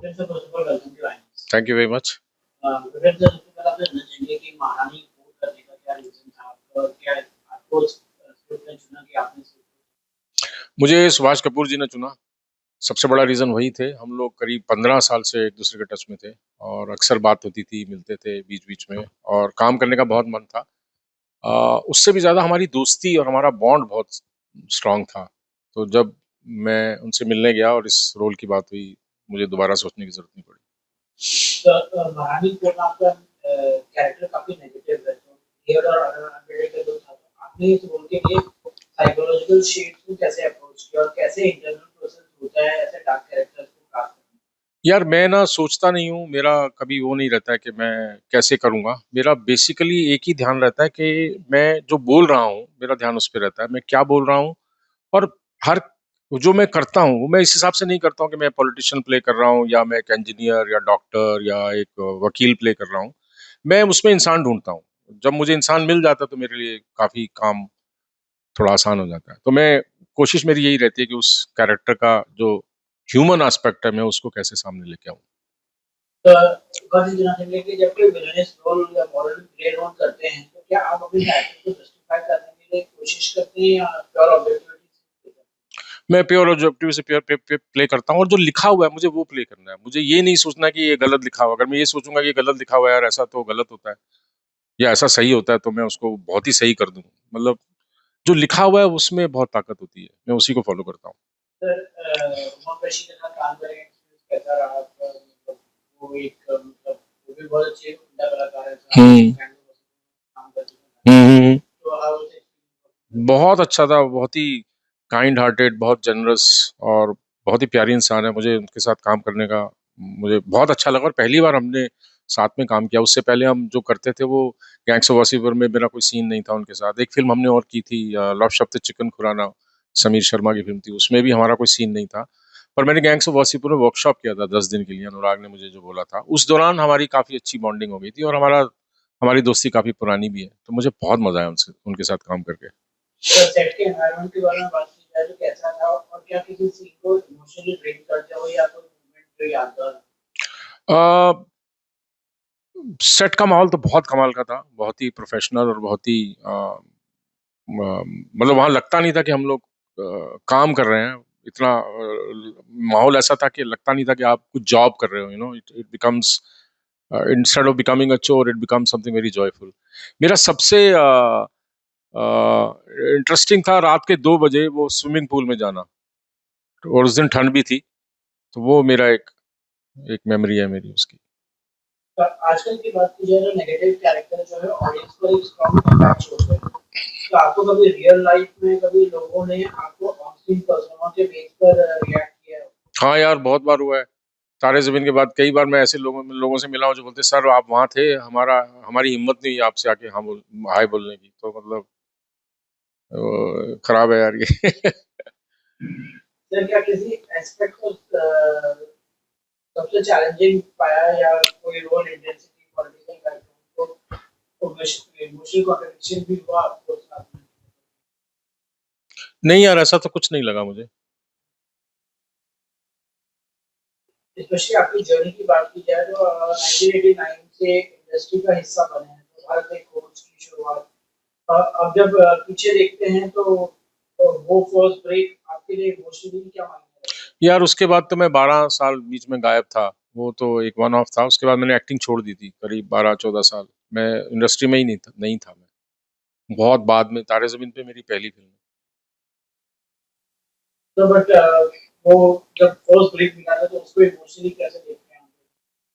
Sir first of all welcome to INS. Thank you very much. Vivek sir, सबसे पहले आपसे जानना चाहेंगे कि महारानी कोर्ट करने का क्या रीजन था आपका और क्या आपको स्क्रिप्ट ने चुना कि आपने मुझे सुभाष कपूर जी ने चुना। सबसे बड़ा रीज़न वही थे। हम लोग करीब 15 साल से एक दूसरे के टच में थे और अक्सर बात होती थी, मिलते थे बीच-बीच में और काम करने का बहुत मन था। उससे भी ज़्यादा हमारी दोस्ती और हमारा बॉन्ड बहुत स्ट्रॉन्ग था। तो जब मैं उनसे मिलने गया और इस रोल की बात हुई, मुझे दोबारा सोचने की ज़रूरत नहीं पड़ी। सर महारानी कोर्ट में आपका कैरेक्टर काफी नेगेटिव है, तो हियर और अनप्रेडिक्टेबल था, तो आपने इस रोल के लिए साइकोलॉजिकल शेड्स को कैसे अप्रोच किया और कैसे इंटरनल प्रोसेस होता है ऐसे डार्क कैरेक्टर्स को कास्ट करने यार मैं ना सोचता नहीं हूँ, मेरा कभी वो नहीं रहता है कि मैं कैसे करूँगा। मेरा बेसिकली एक ही ध्यान रहता है कि मैं जो बोल रहा हूँ, मेरा ध्यान उस पे रहता है। मैं क्या बोल रहा हूँ और हर जो मैं करता हूँ, वो मैं इस हिसाब से नहीं करता हूँ कि मैं पॉलिटिशियन प्ले कर रहा हूँ या मैं एक इंजीनियर या डॉक्टर या एक वकील प्ले कर रहा हूँ। मैं उसमें इंसान ढूँढता हूँ। जब मुझे इंसान मिल जाता है तो मेरे लिए काफ़ी काम थोड़ा आसान हो जाता है। तो मैं कोशिश मेरी यही रहती है कि उस कैरेक्टर का जो ह्यूमन एस्पेक्ट है, मैं उसको कैसे सामने लेके आऊँ। तो गाजी जना चाहेंगे कि जब कोई विलेनियस रोल या मॉरल ग्रे रोल करते हैं, तो क्या आप अपने कैरेक्टर को जस्टिफाई करने के लिए कोशिश करते हैं या प्योर ऑब्जेक्टिविटी से? मैं प्योर ऑब्जेक्टिव से प्योर प्ले करता हूँ और जो लिखा हुआ है मुझे वो प्ले करना है। मुझे ये नहीं सोचना कि ये गलत लिखा हुआ है। अगर मैं ये सोचूंगा कि ये गलत लिखा हुआ है यार, ऐसा तो गलत होता है या ऐसा सही होता है, तो मैं उसको बहुत ही सही कर दूं। मतलब जो लिखा हुआ है उसमें बहुत ताकत होती है, मैं उसी को फॉलो करता हूँ। सर उमा कशी के साथ काम करें एक्सपीरियंस कैसा रहा आपका? मतलब वो एक मतलब वो भी बहुत अच्छे उम्दा कलाकार है सर, हम्म काम कर चुके हम्म। हैं, तो हाउ वाज बहुत अच्छा था, बहुत ही काइंड हार्टेड, बहुत जनरस और बहुत ही प्यारी इंसान है। मुझे उनके साथ काम करने का मुझे बहुत अच्छा लगा और पहली बार हमने साथ में काम किया। उससे पहले हम जो करते थे वो गैंग्स ऑफ वासेपुर में मेरा कोई सीन नहीं था उनके साथ। एक फिल्म हमने और की थी, लव शब्द चिकन खुराना, समीर शर्मा की फिल्म थी, उसमें भी हमारा कोई सीन नहीं था। पर मैंने गैंग्स ऑफ वासेपुर में वर्कशॉप किया था 10 दिन के लिए, अनुराग ने मुझे जो बोला था। उस दौरान हमारी काफ़ी अच्छी बॉन्डिंग हो गई थी और हमारी दोस्ती काफ़ी पुरानी भी है। तो मुझे बहुत मज़ा आया उनसे उनके साथ काम करके। तो सेट के एनवायरनमेंट के बारे में बात की जाए तो कैसा था और क्या किसी सीन को इमोशनली ड्रेन करते हो या कोई मोमेंट जो यादगार है? अ, सेट का माहौल तो बहुत कमाल का था, बहुत ही प्रोफेशनल और बहुत ही मतलब वहाँ लगता नहीं था कि हम लोग काम कर रहे हैं। इतना माहौल ऐसा था कि लगता नहीं था कि आप कुछ जॉब कर रहे हो। It it becomes instead of becoming a chore, it becomes something very joyful. मेरा सबसे इंटरेस्टिंग था रात के 2 बजे वो स्विमिंग पूल में जाना, और उस दिन ठंड भी थी। तो वो मेरा एक एक मेमोरी है मेरी उसकी। तो आजकल की बात की जाए तो नेगेटिव कैरेक्टर जो है ऑडियंस पर एक स्ट्रॉन्ग इम्पैक्ट छोड़ते हैं, तो आपको कभी रियल लाइफ में कभी लोगों ने आपको ऑन स्क्रीन पर्सोना के बेस पर रिएक्ट किया है? हाँ यार, बहुत बार हुआ है। तारे ज़मीन के बाद कई बार मैं ऐसे लोगों से मिला हूँ जो बोलते हैं, सर आप वहाँ थे, हमारी हिम्मत नहीं हुई आपसे आके हाय बोलने की। तो मतलब खराब है यार ये। सर क्या किसी एस्पेक्ट को सबसे चैलेंजिंग पाया या कोई रोल इंटेंसिटी पॉलिटिकल बैकग्राउंड को इमोशनल कॉन्ट्रडिक्शन भी हुआ आपको साथ में? नहीं यार, ऐसा तो कुछ नहीं लगा मुझे। स्पेशली आपकी जर्नी की बात की जाए तो 1989 से इंडस्ट्री का हिस्सा बने हैं, तो भारत एक खोज की शुरुआत। अब जब पीछे देखते हैं तो वो फर्स्ट ब्रेक आपके लिए इमोशनली क्या मायने रखता है? यार उसके बाद तो मैं 12 साल बीच में गायब था। वो तो एक वन ऑफ था। उसके बाद मैंने एक्टिंग छोड़ दी थी करीब 12-14 साल। मैं इंडस्ट्री में ही नहीं था मैं। बहुत बाद में तारे ज़मीन पे मेरी पहली फिल्म है। तो बट वो जब फर्स्ट ब्रेक मिला था तो उसको इमोशनली कैसे देखते हैं आप?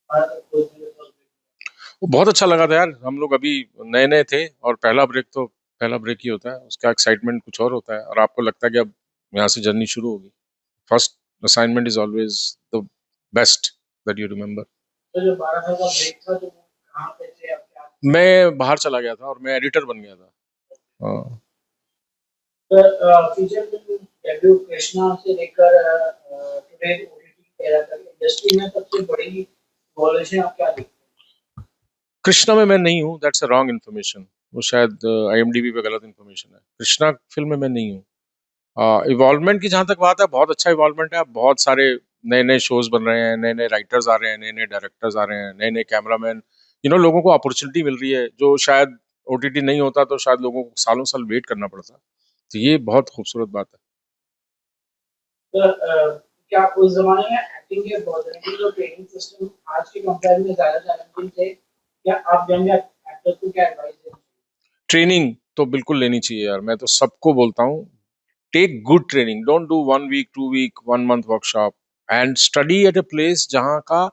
भारत एक खोज में फर्स्ट ब्रेक। वो बहुत अच्छा लगा था यार। हम लोग अभी नए-नए थे और पहला ब्रेक ही होता है। उसका एक्साइटमेंट कुछ और होता है और आपको लगता है कि अब यहाँ से जर्नी शुरू होगी। First assignment is always the best that you remember. तो जो 12 साल का ब्रेक था तो वो कहाँ पे थे आप क्या? मैं बाहर चला गया था और मैं एडिटर बन गया था। हाँ। तो फीचर फिल्म डेब्यू कृष्णा से लेकर टुडे ओटीटी एरा तक इंडस्ट्री में सबसे बड़ी इवोल्यूशन आप क्या देखते कृष्णा में मैं नहीं हूँ, दैट्स अ रॉन्ग इन्फॉर्मेशन। वो शायद आईएमडीबी पे गलत इन्फॉर्मेशन है। कृष्णा फ़िल्म में मैं नहीं हूँ। इवॉल्वमेंट की जहाँ तक बात है, बहुत अच्छा इवॉल्वमेंट है। बहुत सारे नए-नए शोज़ बन रहे हैं, नए-नए राइटर्स आ रहे हैं, नए-नए डायरेक्टर्स आ रहे हैं, नए-नए कैमरामैन, लोगों को अपॉर्च्युनिटी मिल रही है, जो शायद ओटीटी नहीं होता तो शायद लोगों को सालों-साल वेट करना पड़ता। तो ये बहुत खूबसूरत बात है। तो क्या उस ज़माने में एक्टिंग के अपॉर्चुनिटीज़ और ट्रेनिंग सिस्टम आज के कंपेयर में ज़्यादा चैलेंजिंग थे? क्या आप यंग एक्टर्स को क्या एडवाइस देंगे? ट्रेनिंग तो बिल्कुल लेनी चाहिए यार, मैं तो सबको बोलता हूँ, take good training, don't do 1 week, 2 week, 1 month workshop and study at a place जहाँ का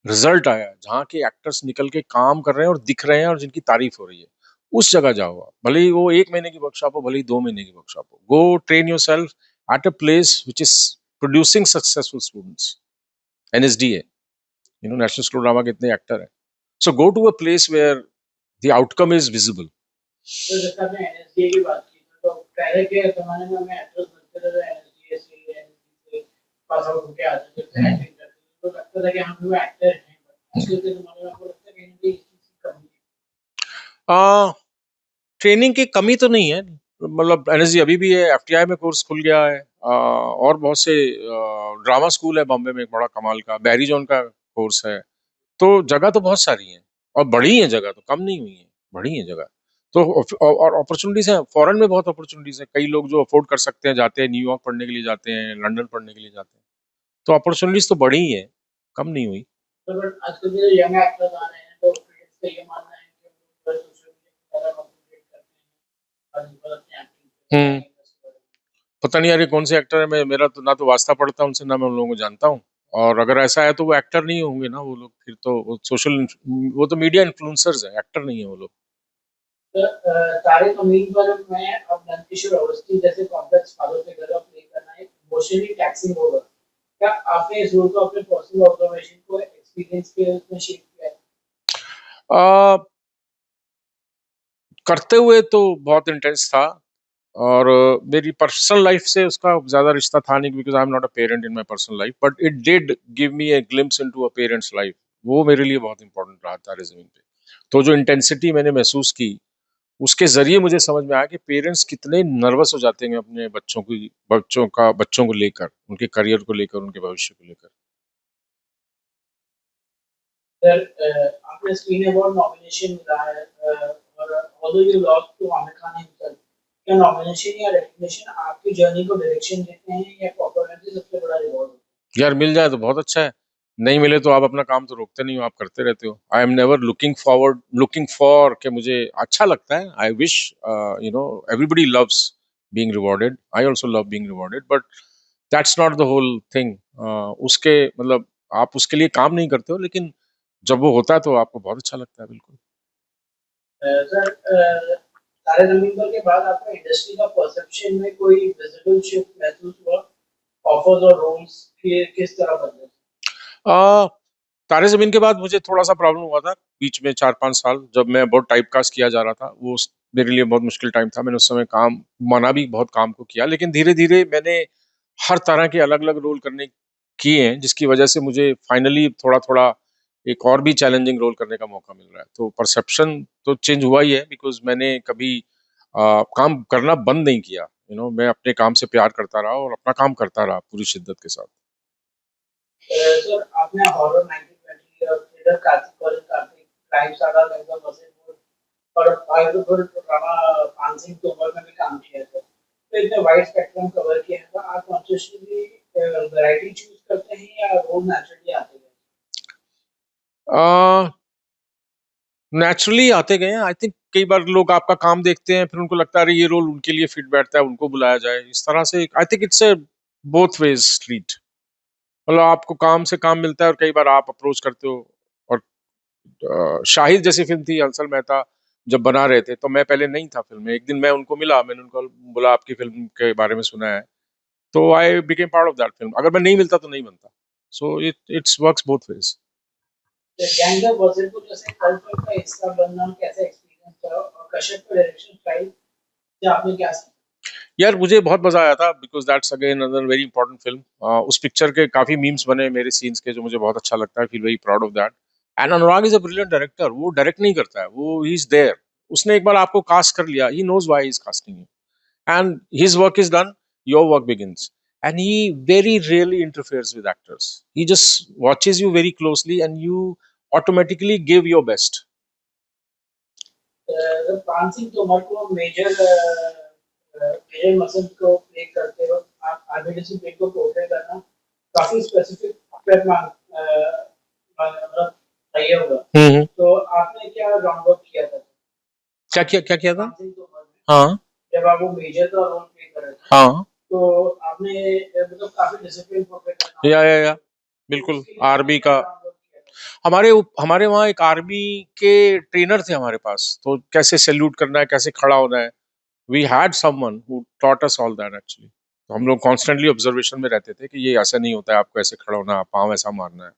रिजल्ट आया है, जहाँ के एक्टर्स निकल के काम कर रहे हैं और दिख रहे हैं और जिनकी तारीफ हो रही है, उस जगह जाओ आप। भले ही वो 1 महीने की वर्कशॉप हो, भले ही 2 महीने की वर्कशॉप हो। Go train yourself at a place which is producing successful students. NSD है, नेशनल स्कूल ऑफ ड्रामा के इतने एक्टर हैं। So go to a place where the outcome is visible. तो जैसे आपने एनएसडीए की बात की, तो पहले के ज़माने में हमें एक्टर्स बनते थे तो एनएसडीए से पास आउट होके आते थे, फिर एक्टिंग करते थे, तो लगता था कि हम लोग एक्टर हैं। आजकल के ज़माने में आपको लगता है कहीं न कहीं इस चीज़ की कमी है? ट्रेनिंग की कमी तो नहीं है, मतलब एनएसजी अभी भी है, एफटीआई में कोर्स खुल गया है, और बहुत से ड्रामा स्कूल है बॉम्बे में, एक बड़ा कमाल का बैरी जोन का कोर्स है। तो जगह तो बहुत सारी है और बड़ी है, जगह तो कम नहीं हुई है, बड़ी है जगह। तो और अपॉर्चुनिटीज हैं, फॉरेन में बहुत अपॉर्चुनिटीज हैं, कई लोग जो अफोर्ड कर सकते हैं जाते हैं, न्यूयॉर्क पढ़ने के लिए जाते हैं, लंदन पढ़ने के लिए जाते हैं। तो अपॉर्चुनिटीज तो बड़ी ही है, कम नहीं हुई। तो बट आजकल के जो यंग एक्टर्स आ रहे हैं, तो क्रिटिक्स का ये मानना है कि वो सोशल मीडिया पे ज़्यादा कॉन्संट्रेट करते हैं और वो अपनी एक्टिंग पे ज़्यादा हम्म। नहीं इंटरेस्ट रखते हैं। पता नहीं यार ये कौन से एक्टर है, मैं मेरा तो ना तो वास्ता पड़ता उनसे, ना मैं उन लोगों को जानता हूँ। और अगर ऐसा है तो वो एक्टर नहीं होंगे ना वो लोग, फिर तो वो सोशल, वो तो मीडिया इन्फ्लुएंसर्स है, एक्टर नहीं है वो लोग। तो तारे ज़मीन पर में अब नंदकिशोर अवस्थी जैसे कॉम्प्लेक्स फादर के घर प्ले करना एक इमोशनली टैक्सिंग होगा। क्या आपने इस रोल को अपने पर्सनल ऑब्जर्वेशन को एक्सपीरियंस के उसमें शेप किया है? आ, करते हुए तो बहुत इंटेंस था, और मेरी पर्सनल लाइफ से उसका ज्यादा रिश्ता था नहीं, because I am not a parent in my personal life, but it did give me a glimpse into a parents life. वो मेरे लिए बहुत इंपॉर्टेंट रहा तारे जमीन पे। तो जो इंटेंसिटी मैंने महसूस की, उसके ज़रिए मुझे समझ में आया कि पेरेंट्स कितने नर्वस हो जाते हैं अपने बच्चों को लेकर, उनके करियर को लेकर, उनके भविष्य को लेकर। सर आपने स्क्रीन अवार्ड नॉमिनेशन मिला है और although you lost to Aamir Khan himself, क्या नॉमिनेशन या रिकॉग्निशन आपकी जर्नी को डायरेक्शन देते हैं या पॉपुलैरिटी सबसे बड़ा रिवॉर्ड होता यार मिल जाए तो बहुत अच्छा है, नहीं मिले तो आप अपना काम तो रोकते नहीं हो, आप करते रहते हो। I am never looking for कि मुझे अच्छा लगता है, I wish, everybody loves being rewarded, I also love being rewarded, but that's not the whole thing. उसके मतलब आप उसके लिए काम नहीं करते हो, लेकिन जब वो होता है तो आपको बहुत अच्छा लगता है, बिल्कुल। है? सर तारे ज़मीन पर के बाद आपका इंडस्ट्री का परसेप्शन में कोई विजिबल शिफ्ट महसूस हुआ? ऑफर्स और रोल्स के किस तरह बदले? आ, तारे ज़मीन के बाद मुझे थोड़ा-सा प्रॉब्लम हुआ था, बीच में 4-5 साल जब मैं बहुत टाइपकास्ट किया जा रहा था। मेरे लिए बहुत मुश्किल टाइम था। मैंने उस समय काम मना भी बहुत काम को किया, लेकिन धीरे-धीरे मैंने हर तरह के अलग-अलग रोल करने किए हैं, जिसकी वजह से मुझे फाइनली थोड़ा-थोड़ा एक और भी चैलेंजिंग रोल करने का मौका मिल रहा है। तो परसेप्शन तो चेंज हुआ ही है, बिकॉज़ मैंने कभी काम करना बंद नहीं किया। मैं अपने काम से प्यार करता रहा और अपना काम करता रहा पूरी शिद्दत के साथ। सर आपने हॉरर 1920 और thriller Kartik college Kartik crime saga Ganga Wasseypur और फाइव ड्रामा पानसिंह तोमर में भी काम किया था। तो इतने वाइड स्पेक्ट्रम कवर किया है, तो आप कॉन्शियसली वैरायटी चूज करते हैं या रोल नेचुरली आते हैं? अ नेचुरली आते गए हैं। आई थिंक कई बार लोग आपका काम देखते हैं, फिर उनको लगता है अरे ये रोल उनके लिए फिट बैठता है, उनको बुलाया जाए, इस तरह से। I think it's a both ways street, मतलब आपको काम से काम मिलता है और कई बार आप अप्रोच करते हो। और शाहिद जैसी फिल्म थी, हंसल मेहता जब बना रहे थे, तो मैं पहले नहीं था फिल्म में। एक दिन मैं उनको मिला, मैंने उनको बोला आपकी फिल्म के बारे में सुना है, तो I became part of that film. अगर मैं नहीं मिलता तो नहीं बनता। So it's works both ways. तो गैंग ऑफ वसेपुर जैसे कल्ट फिल्म का हिस्सा बनना कैसा एक्सपीरियंस था और कश्यप का डायरेक्शन स्टाइल से आपने क्या सीखा? यार मुझे बहुत मजा आया था, because that's again another very important film. उस पिक्चर के काफी मीम्स बने मेरे सीन्स के, जो मुझे बहुत अच्छा लगता है, feel very proud of that. And Anurag is a brilliant director, वो डायरेक्ट नहीं करता है, वो ही इज देयर। उसने एक बार आपको कास्ट कर लिया, he knows why he is casting you, and his work is done, your work begins. and he very rarely interferes with actors. He just watches you very closely and you automatically give your best. जब पान सिंह तोमर को major मसद को play करते वक्त आप आरबीडीसी pen को portray करना काफी स्पेसिफिक प्रेप मतलब चाहिए होगा। तो आपने क्या ग्राउंड वर्क किया था? क्या किया था? पान सिंह तोमर में हाँ जब आप वो मेजर का रोल प्ले कर रहे थे, हाँ तो आपने मतलब काफी डिसिप्लिन पोर्ट्रे करना या तो बिल्कुल उसके लिए आर्मी क्या का ग्राउंड वर्क किया था? हमारे वहाँ एक आर्मी के ट्रेनर थे हमारे पास, तो कैसे सैल्यूट करना है, कैसे खड़ा होना है, we had someone who taught us all that actually. तो हम लोग कॉन्स्टेंटली ऑब्जर्वेशन में रहते थे कि ये ऐसा नहीं होता है, आपको ऐसे खड़ा होना है, पाँव ऐसा मारना है।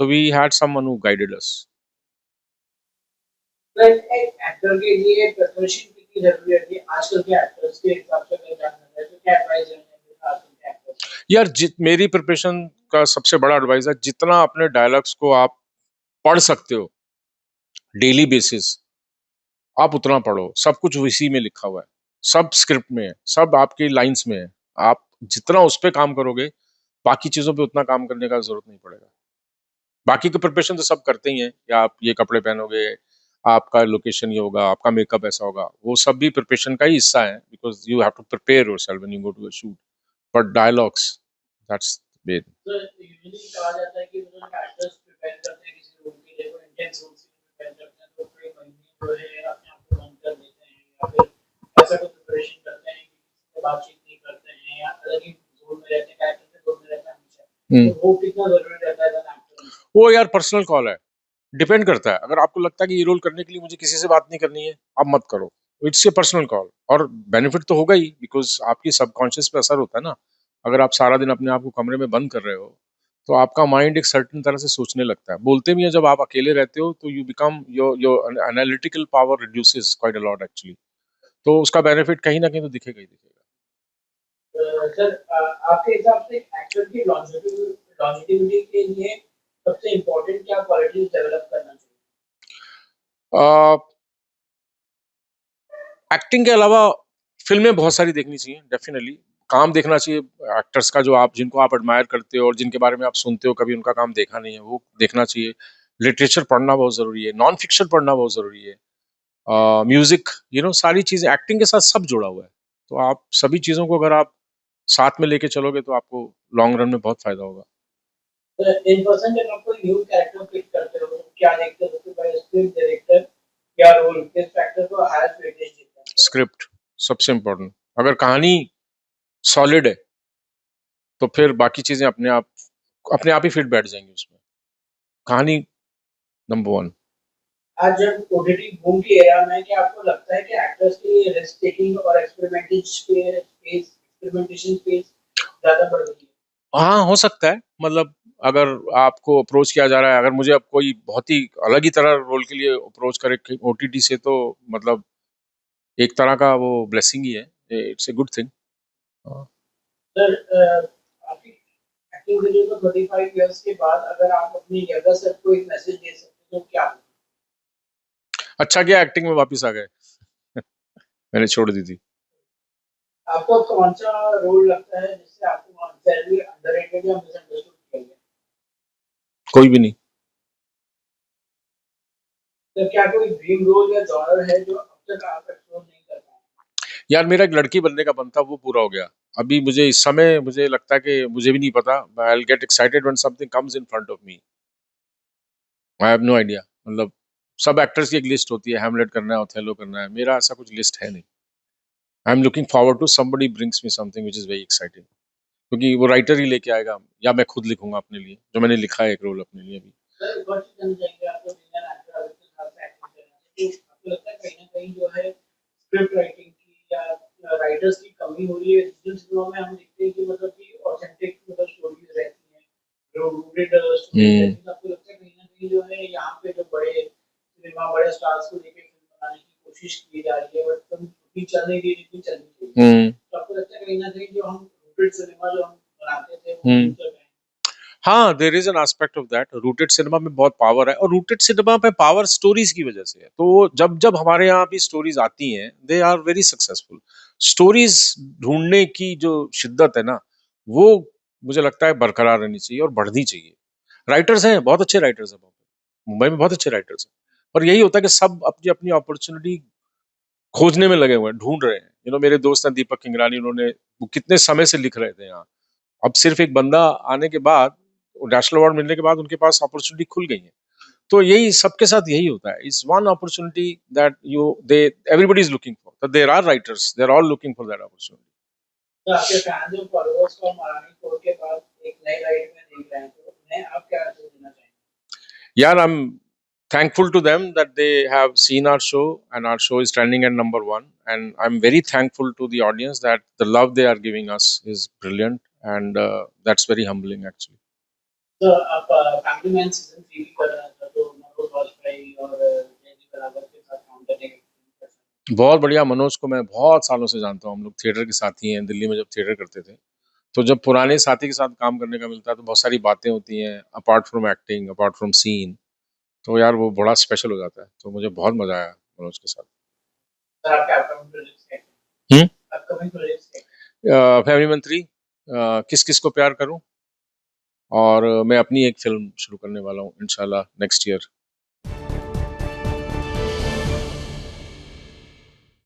तो we had someone who guided us. Like एक एक्टर के लिए प्रिपरेशन कितनी जरूरी होती है आजकल के एक्टर्स के हिसाब से अगर जानना चाहे तो क्या एडवाइस देंगे आजकल के एक्टर्स? यार मेरी प्रिपरेशन का सबसे बड़ा एडवाइस है, जितना अपने डायलॉग्स को आप पढ़ सकते हो डेली बेसिस, आप उतना पढ़ो। सब कुछ इसी में लिखा हुआ है, सब स्क्रिप्ट में है, सब आपकी लाइंस में है। आप जितना उस पे काम करोगे, बाकी चीजों पे उतना काम करने का जरूरत नहीं पड़ेगा। बाकी की प्रिपरेशन तो सब करते ही हैं, या आप ये कपड़े पहनोगे, आपका लोकेशन ये होगा, आपका मेकअप ऐसा होगा, वो सब भी प्रिपरेशन का ही हिस्सा है, because you have to prepare yourself when you go to a shoot. But dialogues, that's main. तो यूजुअली कहा जाता है कि मतलब एक्टर्स प्रिपेयर करते हैं किसी रोल के लिए वो इंटेंस रोल के लिए प्रिपेयर करते हैं तो कई महीने जो है अपने आप को बंद कर देते हैं या फिर ऐसा कुछ प्रिपरेशन करते हैं कि किसी से बातचीत नहीं करते हैं या अलग ही जोन में रहते हैं, कैरेक्टर के जोन में रहते हैं हमेशा। तो वो कितना जरूरी रहता है एज एन एक्टर? वो यार पर्सनल कॉल है, डिपेंड करता है। अगर आपको लगता है कि ये रोल करने के लिए मुझे किसी से बात नहीं करनी है, आप मत करो। इट्स ए पर्सनल कॉल, और बेनिफिट तो होगा ही, बिकॉज आपकी सबकॉन्शियस पे असर होता है ना। अगर आप सारा दिन अपने आप को कमरे में बंद कर रहे हो, तो आपका माइंड एक सर्टेन तरह से सोचने लगता है। बोलते भी हैं, जब आप अकेले रहते हो तो you become your analytical power reduces quite a lot actually. तो उसका बेनिफिट कहीं ना कहीं तो दिखेगा ही दिखेगा। सर आपके हिसाब से एक्टर की लॉन्जेविटी के लिए सबसे इम्पोर्टेंट क्या क्वालिटीज डेवलप करना चाहिए? एक्टिंग के अलावा फिल्में बहुत सारी देखनी चाहिए, डेफिनेटली। काम देखना चाहिए एक्टर्स का, जो आप जिनको आप एडमायर करते हो और जिनके बारे में आप सुनते हो, कभी उनका काम देखा नहीं है, वो देखना चाहिए। लिटरेचर पढ़ना बहुत जरूरी है, नॉन फिक्शन पढ़ना बहुत जरूरी है, म्यूजिक, सारी चीजें एक्टिंग के साथ सब जुड़ा हुआ है। तो आप सभी चीजों को अगर आप साथ में लेके चलोगे तो आपको लॉन्ग रन में बहुत फायदा होगा। इन पर्सन जब आप कोई न्यू कैरेक्टर पिक करते हो तो क्या देखते हो कि भाई स्क्रिप्ट डायरेक्टर या रोल किस फैक्टर को हाईएस्ट वेटेज देता है? स्क्रिप्ट सबसे इम्पोर्टेंट। अगर कहानी सॉलिड है तो फिर बाकी चीजें अपने आप ही फिट बैठ जाएंगी उसमें। कहानी नंबर वन। आज जब ओटीटी बूम की एरा में क्या आपको लगता है कि एक्टर्स के लिए रिस्क टेकिंग और एक्सपेरिमेंटेशन स्पेस ज्यादा बढ़ गई है? हाँ, हो सकता है। मतलब अगर आपको अप्रोच किया जा रहा है, अगर मुझे अब कोई बहुत ही अलग ही तरह रोल के लिए अप्रोच करे ओटीटी से, तो मतलब एक तरह का वो ब्लेसिंग ही है। It's a good thing. Sir आपकी एक्टिंग करियर को 35 इयर्स के बाद अगर आप अपनी यंगर सेल्फ को एक मैसेज दे सकते हो तो क्या होगा? अच्छा किया एक्टिंग में वापस आ गए। मैंने छोड़ दी थी। आपको कौन सा रोल लगता है जिससे आपको अनफेयरली अंडररेटेड या मिसअंडरस्टूड किया गया? कोई भी नहीं। तो क्या कोई ड्रीम रोल या जॉनर है जो अब तक आप एक्सप्लोर नहीं कर पाए? यार मेरा एक लड़की बनने का बनता, वो पूरा हो गया। अभी मुझे इस समय मुझे लगता है कि मुझे भी नहीं पता। I will get excited when something comes in front of me. I have no idea. मतलब सब एक्टर्स की एक लिस्ट होती है, हैमलेट करना है, ओथेलो करना है, मेरा ऐसा कुछ लिस्ट है नहीं। I am looking forward to somebody brings me something which is very exciting, क्योंकि वो राइटर ही लेके आएगा, या मैं खुद लिखूंगा अपने लिए, जो मैंने लिखा है एक रोल अपने लिए अभी। सर एक और चीज जानना चाहेंगे आपको इंडियन एक्टर अभी के साथ से एक्टिंग करना है तो आपको लगता है कहीं ना कहीं जो है स्क्रिप्ट राइटिंग की या राइटर्स की कमी हो रही है जिन फिल्मों में हम देखते हैं कि मतलब कि ऑथेंटिक मतलब स्टोरीज रहती हैं जो रूटेड स्टोरीज रहती हैं आपको लगता है कहीं ना कहीं जो है यहाँ पे जो बड़े सिनेमा बड़े स्टार्स को लेके फिल्म बनाने की कोशिश की जा रही है बट फिल्म उतनी चल नहीं रही जितनी चलनी चाहिए तो आपको लगता है कहीं ना कहीं जो हम रूटेड सिनेमा जो हम बनाते थे वो नहीं चल रहे हैं? हाँ, there is an aspect of that. Rooted cinema में बहुत पावर है, और रूटेड सिनेमा में पावर स्टोरीज की वजह से है। तो जब जब हमारे यहाँ भी स्टोरीज आती हैं, they are very successful. Stories ढूंढने की जो शिद्दत है ना, वो मुझे लगता है बरकरार रहनी चाहिए और बढ़नी चाहिए। राइटर्स हैं, बहुत अच्छे राइटर्स हैं मुंबई में, बहुत अच्छे राइटर्स हैं, पर यही होता है कि सब अपनी अपनी अपॉर्चुनिटी खोजने में लगे हुए हैं, ढूंढ रहे हैं। मेरे दोस्त हैं दीपक किंगरानी, उन्होंने वो कितने समय से लिख रहे थे यहाँ। अब सिर्फ एक बंदा आने के बाद, नेशनल अवार्ड मिलने के बाद उनके पास अपॉर्चुनिटी खुल गई है। तो यही सबके साथ यही होता है, is one opportunity that you they everybody is looking for, there are writers, they are all looking for that opportunity. तो आपके फैंस और फॉलोअर्स को महारानी कोर्ट के बाद एक नई राइड में देख रहे हैं, तो उन्हें आप क्या मैसेज देना चाहेंगे? Yeah, I'm thankful to them that they have seen our show, and our show is trending at number one. And I'm very thankful to the audience that the love they are giving us is brilliant, and that's very humbling actually. तो आप family man season 3 भी कर रहा था, तो मनोज वाजपेयी और जयदीप बराबर के साथ काम करने का बहुत बढ़िया। मनोज को मैं बहुत सालों से जानता हूँ, हम लोग थिएटर के साथी हैं, दिल्ली में जब थिएटर करते थे। तो जब पुराने साथी के साथ काम करने का मिलता है तो बहुत सारी बातें होती हैं, apart from acting, apart from scene. तो यार वो बड़ा स्पेशल हो जाता है, तो मुझे बहुत मजा आया मनोज के साथ। सर आपके अपकमिंग प्रोजेक्ट्स क्या हम्म। हैं? अपकमिंग प्रोजेक्ट्स क्या हैं? फैमिली मंत्री, किस किस को प्यार करूं, और मैं अपनी एक फिल्म शुरू करने वाला हूँ इंशाल्लाह नेक्स्ट ईयर।